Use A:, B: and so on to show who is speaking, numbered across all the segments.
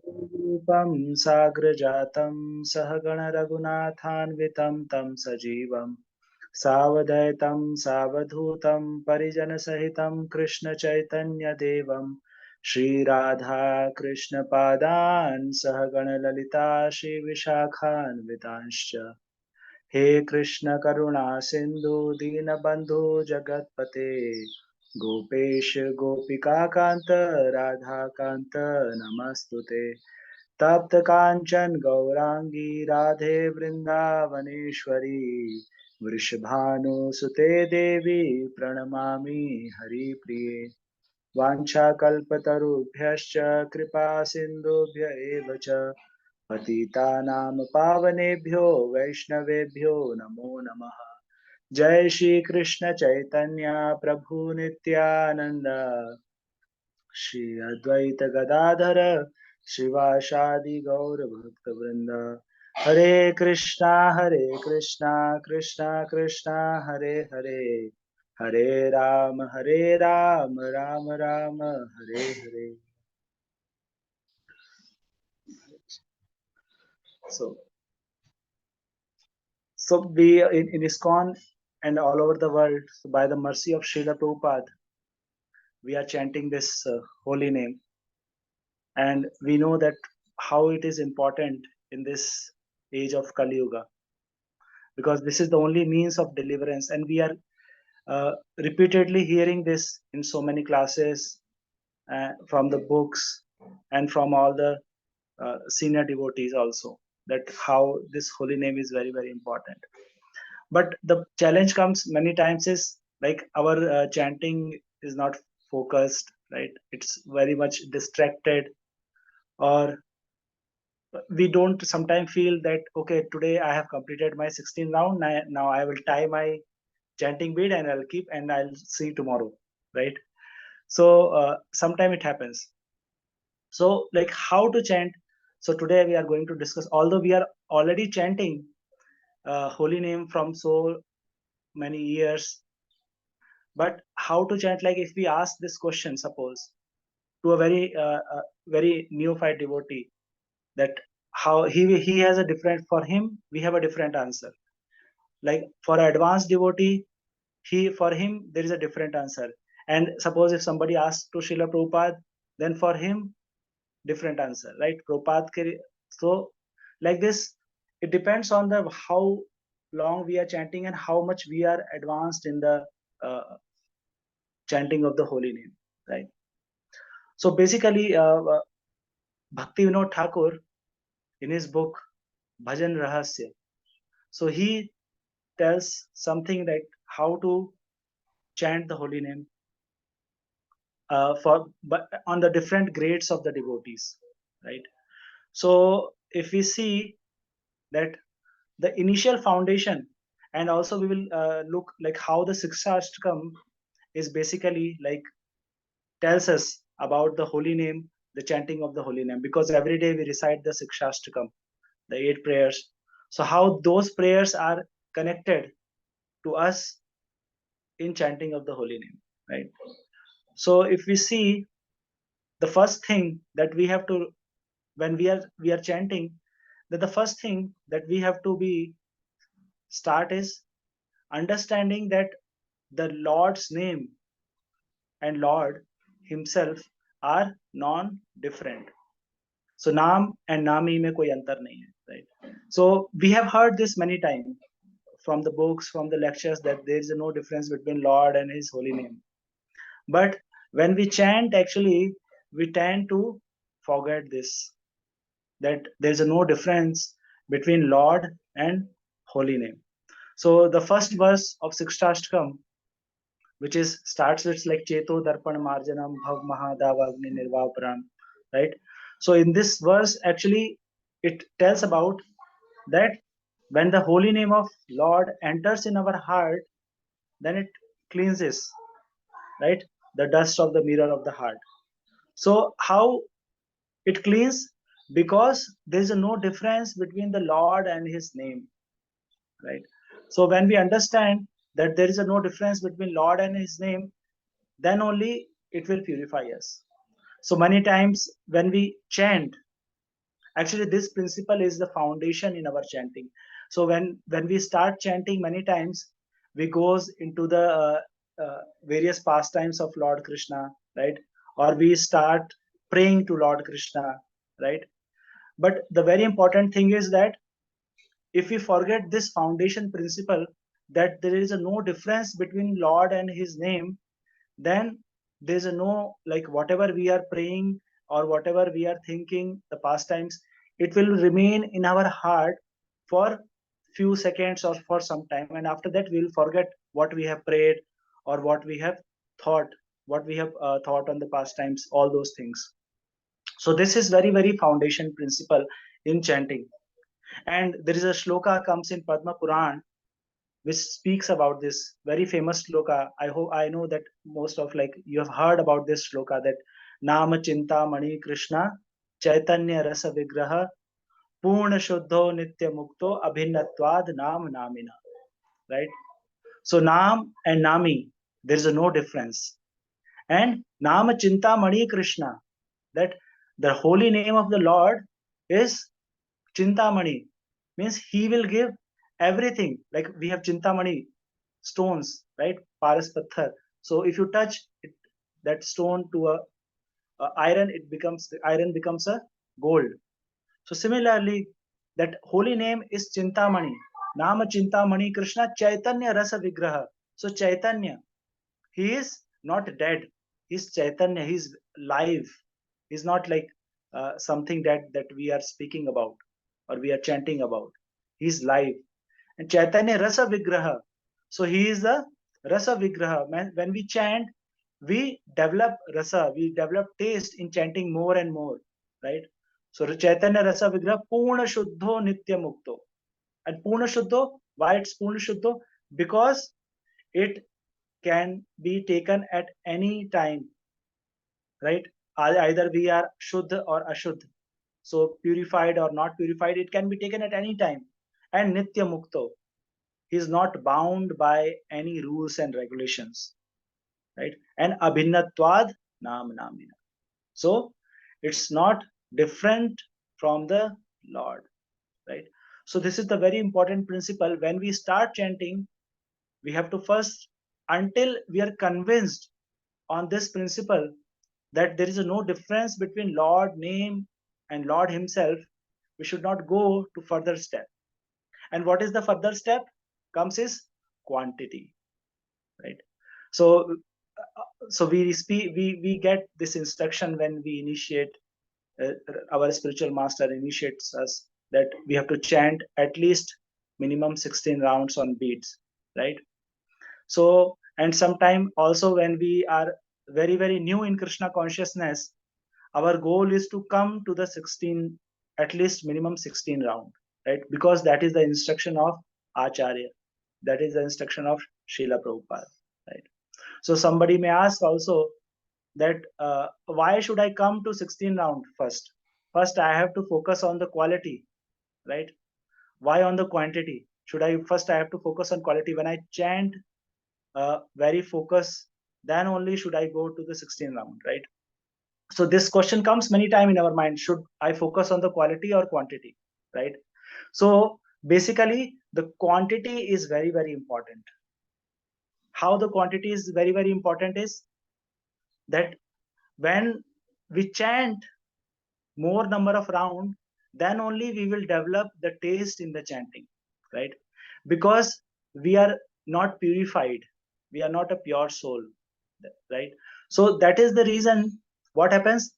A: रूपं साग्रजातं सहगण रघुनाथान्वितं तं सजीवं सावधैतं सावधूतं परिजनसहितं कृष्ण चैतन्य देवं श्रीराधा कृष्ण पादान् सहगण ललिता श्री विशाखान्वितांश्च हे कृष्ण करुणा सिंधु दीनबंधु जगतपते गोपेश गोपिका कांत राधा कांत नमस्तुते तप्त कांचन गौरांगी राधे वृंदावनेश्वरी वृषभानुसुते देवी प्रणमामि हरिप्रिये वाञ्छाकल्पतरुभ्यश्च कृपा सिन्धुभ्य एव च पतितानां पावनेभ्यो वैष्णवेभ्यो नमो नमः जय श्री कृष्ण चैतन्य प्रभु नित्यानंद श्री अद्वैत गदाधर शिवासादि गौर भक्त वृंद हरे Krishna Krishna Krishna Hare Hare Hare Ram Ram Ram Hare Hare. So, so we in ISKCON and all over the world, so by the mercy of Srila Prabhupada, we are chanting this holy name, and we know that how it is important in this age of Kali Yuga, because this is the only means of deliverance, and we are repeatedly hearing this in so many classes from the books and from all the senior devotees also, that how this holy name is very very important. But the challenge comes many times is like our chanting is not focused, right? It's very much distracted, or we don't sometimes feel that okay, today I have completed my 16 round, now I will tie my chanting bead and I'll keep and I'll see tomorrow, right? So sometime it happens. So like how to chant. So today we are going to discuss, although we are already chanting holy name from so many years, but how to chant, like if we ask this question, suppose, to a very neophyte devotee, that how he has a different, for him we have a different answer. Like for advanced devotee, he for him there is a different answer. And suppose if somebody asks to Srila Prabhupada, then for him different answer, right? So like this, it depends on the how long we are chanting and how much we are advanced in the uh, chanting of the holy name, right? So basically, Bhakti Vinod Thakur, in his book Bhajan Rahasya, so he tells something like how to chant the holy name for but on the different grades of the devotees, right? So if we see that the initial foundation, and also we will look like how the Sikshashtakam is basically like tells us about the holy name, the chanting of the holy name, because every day we recite the Sikshashtakam, the 8 prayers. So how those prayers are connected to us in chanting of the holy name, right? So if we see, the first thing that we have to, when we are chanting, that the first thing that we have to be start is understanding that the Lord's name and Lord himself are non different. So naam and nami mein koi antar nahi hai, right? So we have heard this many times from the books, from the lectures, that there is no difference between Lord and his holy name. But when we chant, actually, we tend to forget this, that there is no difference between Lord and holy name. So the first verse of Sikshashtakam, which is starts with like Cheto Darpan Marjanam Bhav Mahadavagni Nirvaparam, right? So in this verse, actually, it tells about that when the holy name of Lord enters in our heart, then it cleanses, right, the dust of the mirror of the heart. So how it cleans? Because there is no difference between the Lord and his name, right? So when we understand that there is no difference between Lord and his name, then only it will purify us. So many times when we chant, actually this principle is the foundation in our chanting. So when we start chanting, many times we goes into the various pastimes of Lord Krishna, right? Or we start praying to Lord Krishna, right? But the very important thing is that if we forget this foundation principle, that there is a no difference between Lord and his name, then there's a no, like whatever we are praying or whatever we are thinking, the pastimes, it will remain in our heart for few seconds or for some time, and after that we'll forget what we have prayed or what we have thought, what we have thought on the pastimes, all those things. So this is very very foundation principle in chanting. And there is a shloka comes in Padma Puran which speaks about this very famous shloka. I know that most of, like, you have heard about this shloka, that Nama Chinta Mani Krishna Chaitanya Rasa Vigraha Purna Shuddho Nitya Mukto Abhinatvad Nam Namina. Right? So Nam and Nami, there is a no difference. And Nama Chinta Mani Krishna, that the holy name of the Lord is Chintamani, means he will give everything. Like we have Chintamani stones, right? Paras Patthar. So if you touch it, that stone to a iron, iron becomes a gold. So similarly, that holy name is Chintamani. Nama Chintamani Krishna Chaitanya Rasa Vigraha. So Chaitanya, he is not dead. He's Chaitanya. He's live. He's not like something that we are speaking about or we are chanting about. He's live. And Chaitanya Rasa Vigraha. So he is the Rasa Vigraha. When we chant, we develop rasa, we develop taste in chanting more and more, right? So Chaitanya Rasa Vigraha Purna Shuddho Nitya Mukto. And Purna Shuddho, why it's Purna Shuddho? Because it can be taken at any time, right? Either we are Shuddha or Ashuddha. So purified or not purified, it can be taken at any time. And Nitya Mukto, he is not bound by any rules and regulations, right? And Abhinnatvad Nam Namina. So it's not different from the Lord, right? So this is the very important principle. When we start chanting, we have to first, until we are convinced on this principle, that there is no difference between Lord name and Lord himself, we should not go to further step. And what is the further step? Comes is quantity, right? So so we get this instruction when we initiate, uh, our spiritual master initiates us, that we have to chant at least minimum 16 rounds on beats, right? So, and sometime also when we are very very new in Krishna consciousness, our goal is to come to the 16, at least minimum 16 round, right? Because that is the instruction of Acharya, that is the instruction of Srila Prabhupada, right? So somebody may ask also that why should I come to 16 round first? First I have to focus on the quality, right? Why on the quantity? Should I first, I have to focus on quality? When I chant very focus, then only should I go to the 16 round, right? So this question comes many time in our mind, should I focus on the quality or quantity, right? So basically the quantity is very very important. How the quantity is very very important is that when we chant more number of round, then only we will develop the taste in the chanting, right? Because we are not purified, we are not a pure soul, right? So that is the reason. What happens,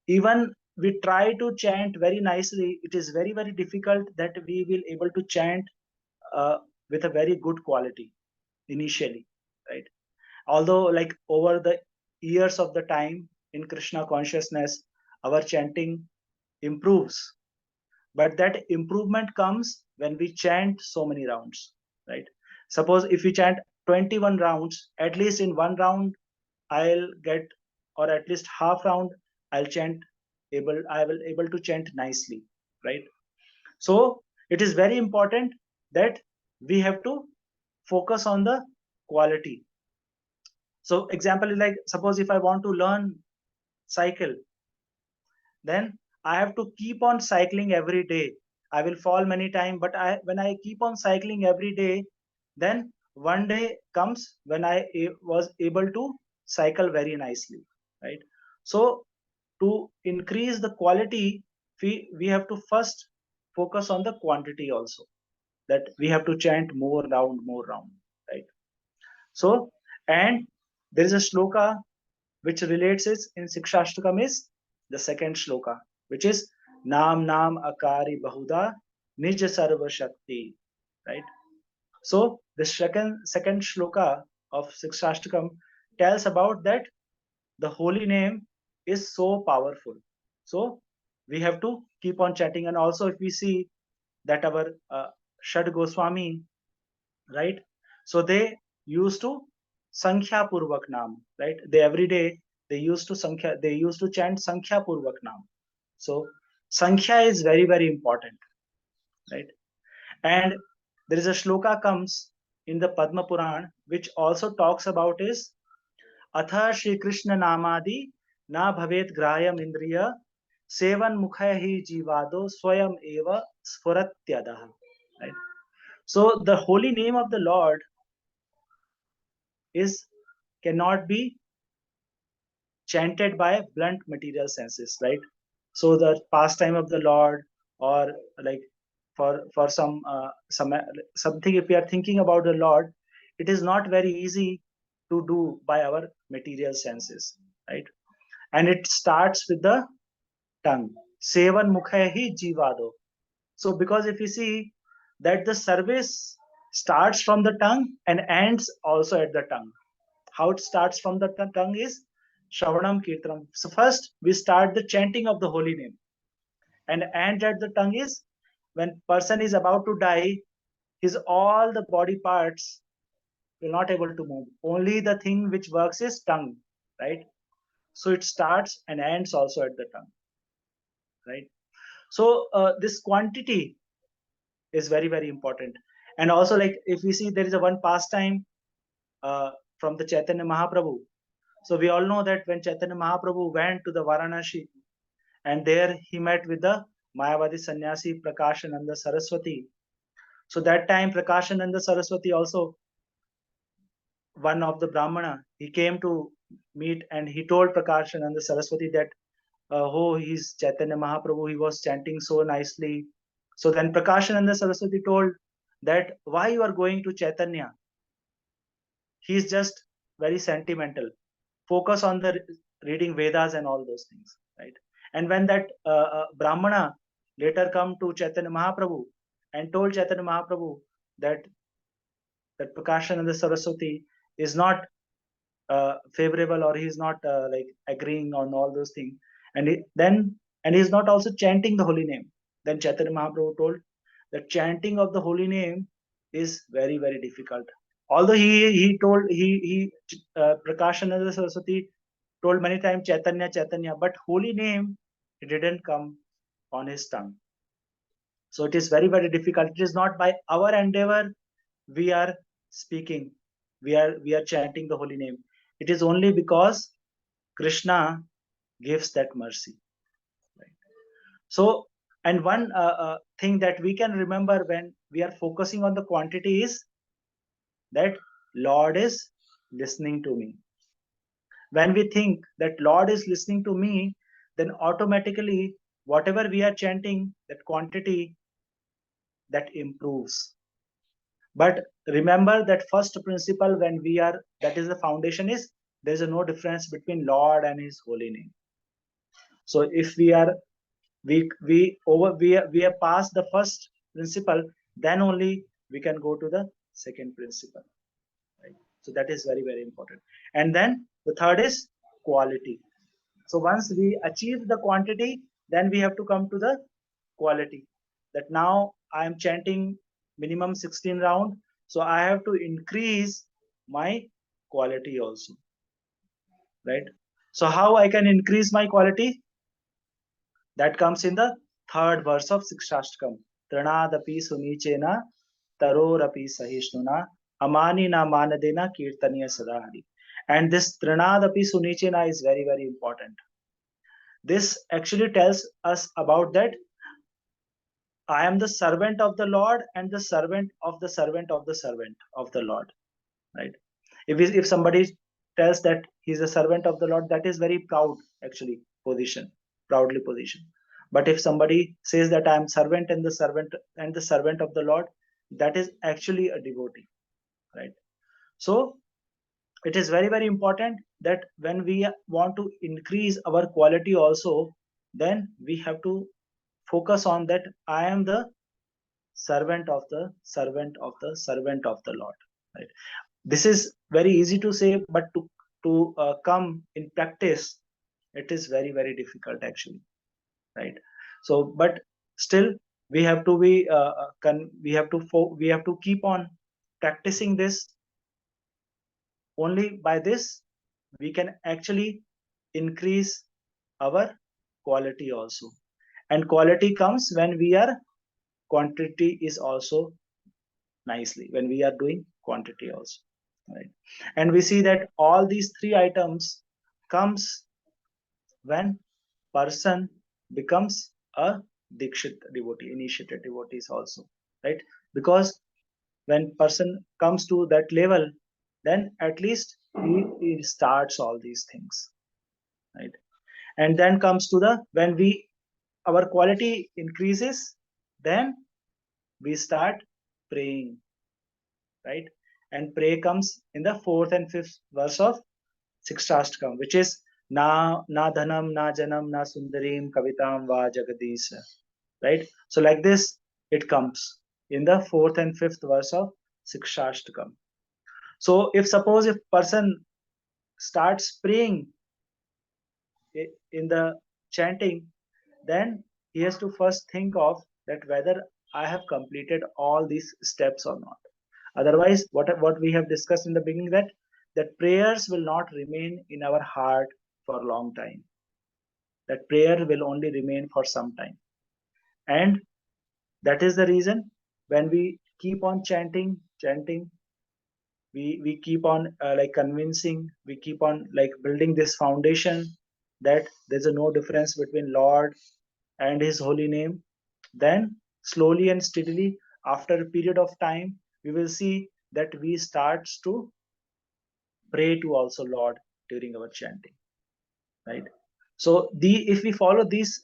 A: even we try to chant very nicely, it is very very difficult that we will able to chant uh, with a very good quality initially, right? Although like over the years of the time in Krishna consciousness, our chanting improves, but that improvement comes when we chant so many rounds, right? Suppose if we chant 21 rounds, at least in one round I'll get, or at least half round I'll chant, I will able to chant nicely, right? So it is very important that we have to focus on the quality. So example is like, suppose if I want to learn cycle, then I have to keep on cycling every day. I will fall many times, but when I keep on cycling every day, then one day comes when was able to cycle very nicely, right? So to increase the quality, we have to first focus on the quantity also. That we have to chant more round, right? So, and there is a shloka which relates it in Sikshashtakam is the second shloka, which is Nam Nam Akari Bahuda Nij Sarva Shakti, right? So the second shloka of Sikshashtakam tells about that the holy name is so powerful. So we have to keep on chanting, and also if we see that our Shad Goswami, right? So they used to Sankhya Purvak Naam, right? They every day they used to chant Sankhya Purvak Naam. So Sankhya is very, very important, right? And there is a shloka comes in the Padma Puran which also talks about is Atha Shri Krishna Namadi Na Bhavet Grayam Indriya Sevan Mukha Hi Jivado Swayam Eva Sfuratyadaha. Right? So the holy name of the Lord is cannot be chanted by blunt material senses, right? So the pastime of the Lord, or like for something, if we are thinking about the Lord, it is not very easy to do by our material senses, right? And it starts with the tongue. Sevan mukha hi jivado. So because if you see that the service starts from the tongue and ends also at the tongue. How it starts from the tongue is Shravanam Kirtanam. So first we start the chanting of the holy name, and end at the tongue is when person is about to die, his all the body parts will not able to move. Only the thing which works is tongue, right? So it starts and ends also at the tongue, right? So this quantity is very, very important. And also, like if we see there is a one pastime uh, from the Chaitanya Mahaprabhu. So we all know that when Chaitanya Mahaprabhu went to the Varanasi, and there he met with the Mayavadi sannyasi Prakashananda Saraswati. So that time Prakashananda Saraswati also one of the Brahmana. He came to meet and he told Prakashananda Saraswati that oh, he's Chaitanya Mahaprabhu. He was chanting so nicely. So then Prakashananda Saraswati told that why you are going to Chaitanya? He's just very sentimental. Focus on the reading Vedas and all those things, right? And when that Brahmana later come to Chaitanya Mahaprabhu and told Chaitanya Mahaprabhu that Prakashananda Saraswati is not favorable, or he's not like agreeing on all those things, and he's not also chanting the holy name, then Chaitanya Mahaprabhu told that chanting of the holy name is very, very difficult. Although he told he Prakashananda Saraswati told many times Chaitanya, Chaitanya, but holy name it didn't come on his tongue. So it is very, very difficult. It is not by our endeavor we are speaking, we are chanting the holy name. It is only because Krishna gives that mercy. Right? So, and one thing that we can remember when we are focusing on the quantity is that Lord is listening to me. When we think that Lord is listening to me, then automatically whatever we are chanting, that quantity that improves. But remember that first principle when we are, that is the foundation is there is no difference between Lord and his holy name. So if we are we are past the first principle, then only we can go to the second principle. Right? So that is very, very important. And then the third is quality. So once we achieve the quantity, then we have to come to the quality. That now I am chanting minimum 16 round, so I have to increase my quality also, right? So how I can increase my quality? That comes in the third verse of Sikshashtakam. Tranadapi sunichena tarorapi sahishnuna amani na manadena kirtaniya sadahari. And this Tranadapi sunichena is very, very important. This actually tells us about that I am the servant of the Lord and the servant of the servant of the servant of the Lord. Right? If somebody tells that he's a servant of the Lord, that is very proud actually position, proudly position. But if somebody says that I am servant and the servant of the Lord, that is actually a devotee. Right? So it is very very important that when we want to increase our quality also, then we have to focus on that I am the servant of the servant of the servant of the Lord. Right? This is very easy to say, but to come in practice, it is very very difficult actually. Right? So, but still we have to be we have to keep on practicing this. Only by this we can actually increase our quality also, and quality comes when we are quantity is also nicely, when we are doing quantity also, right? And we see that all these three items comes when person becomes a dikshit devotee, initiated devotees also, right? Because when person comes to that level, then at least he starts all these things, right? And then comes to the when we our quality increases, then we start praying, right? And pray comes in the fourth and fifth verse of Sixthashtakam, which is na dhanam na janam na sundarim kavitam va jagadis, right? So like this it comes in the fourth and fifth verse of Sixthashtakam. So if suppose if person starts praying in the chanting, then he has to first think of that whether I have completed all these steps or not. Otherwise, what we have discussed in the beginning, that prayers will not remain in our heart for a long time. That prayer will only remain for some time, and that is the reason when we keep on chanting, we keep on like convincing, we keep on like building this foundation that there's a no difference between Lord and His holy name. Then slowly and steadily, after a period of time, we will see that we starts to pray to also Lord during our chanting, right? So the if we follow these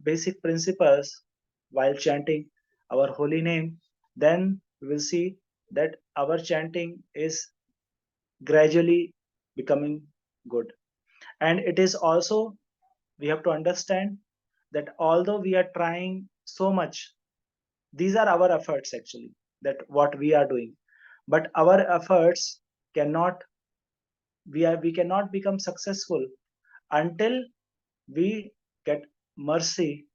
A: basic principles while chanting our holy name, then we will see that our chanting is gradually becoming good. And it is also, we have to understand that although we are trying so much, these are our efforts actually, that what we are doing, but our efforts cannot, we cannot become successful until we get mercy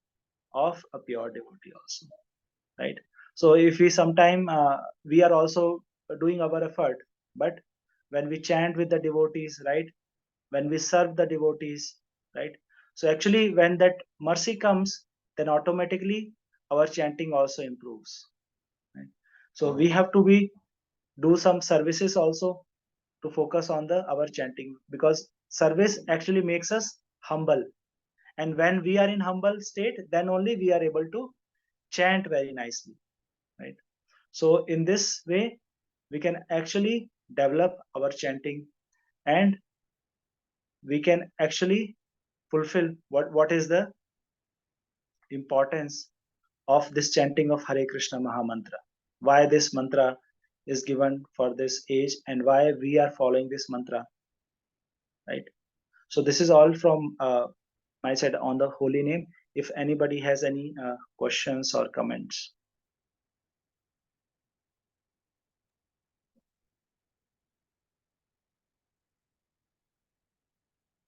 A: of a pure devotee also, right? So if we sometime we are also doing our effort, but when we chant with the devotees, right, when we serve the devotees, right, so actually when that mercy comes, then automatically our chanting also improves, right? So we have to be do some services also to focus on the our chanting, because service actually makes us humble, and when we are in humble state, then only we are able to chant very nicely, right? So in this way we can actually develop our chanting, and we can actually fulfill what is the importance of this chanting of Hare Krishna Mahamantra, why this mantra is given for this age, and why we are following this mantra, right? So this is all from my side on the holy name. If anybody has any questions or comments.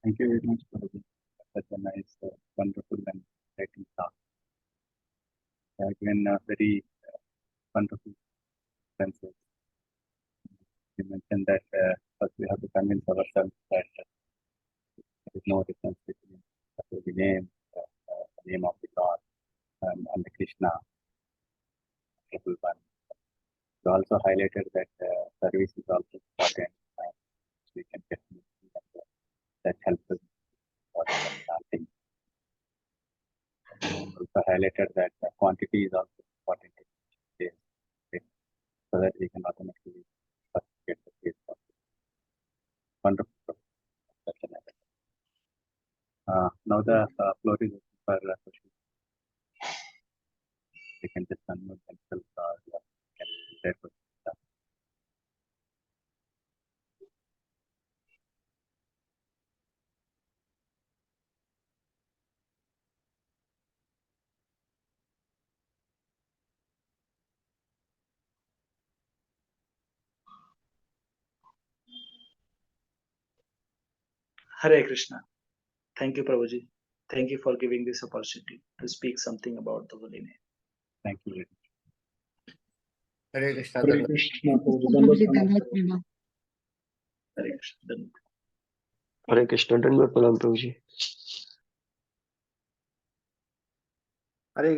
B: Thank you very much for such a nice, wonderful and exciting talk. Again, very wonderful senses. You mentioned that first we have to convince ourselves that there is no difference between the name, the name of the God, and the Krishna, Triple One. You also highlighted that service is also important. So we can get that helps us for chanting. also highlighted that the quantity is also important in this case, so that we can automatically first get the case of wonderful. Now the floor is open for questions. They can just unmute themselves or can share questions.
A: Hare Krishna. Thank you, Prabhuji. Thank you for giving this opportunity to speak something about the holy name.
B: Thank you very much.
C: Hare Krishna.
A: Hare Krishna.
D: Prabhuji, Dhanwad Prabhu.
A: Hare Krishna.
E: हरे कृष्ण दंडवत प्रणाम प्रभु जी।
C: Hare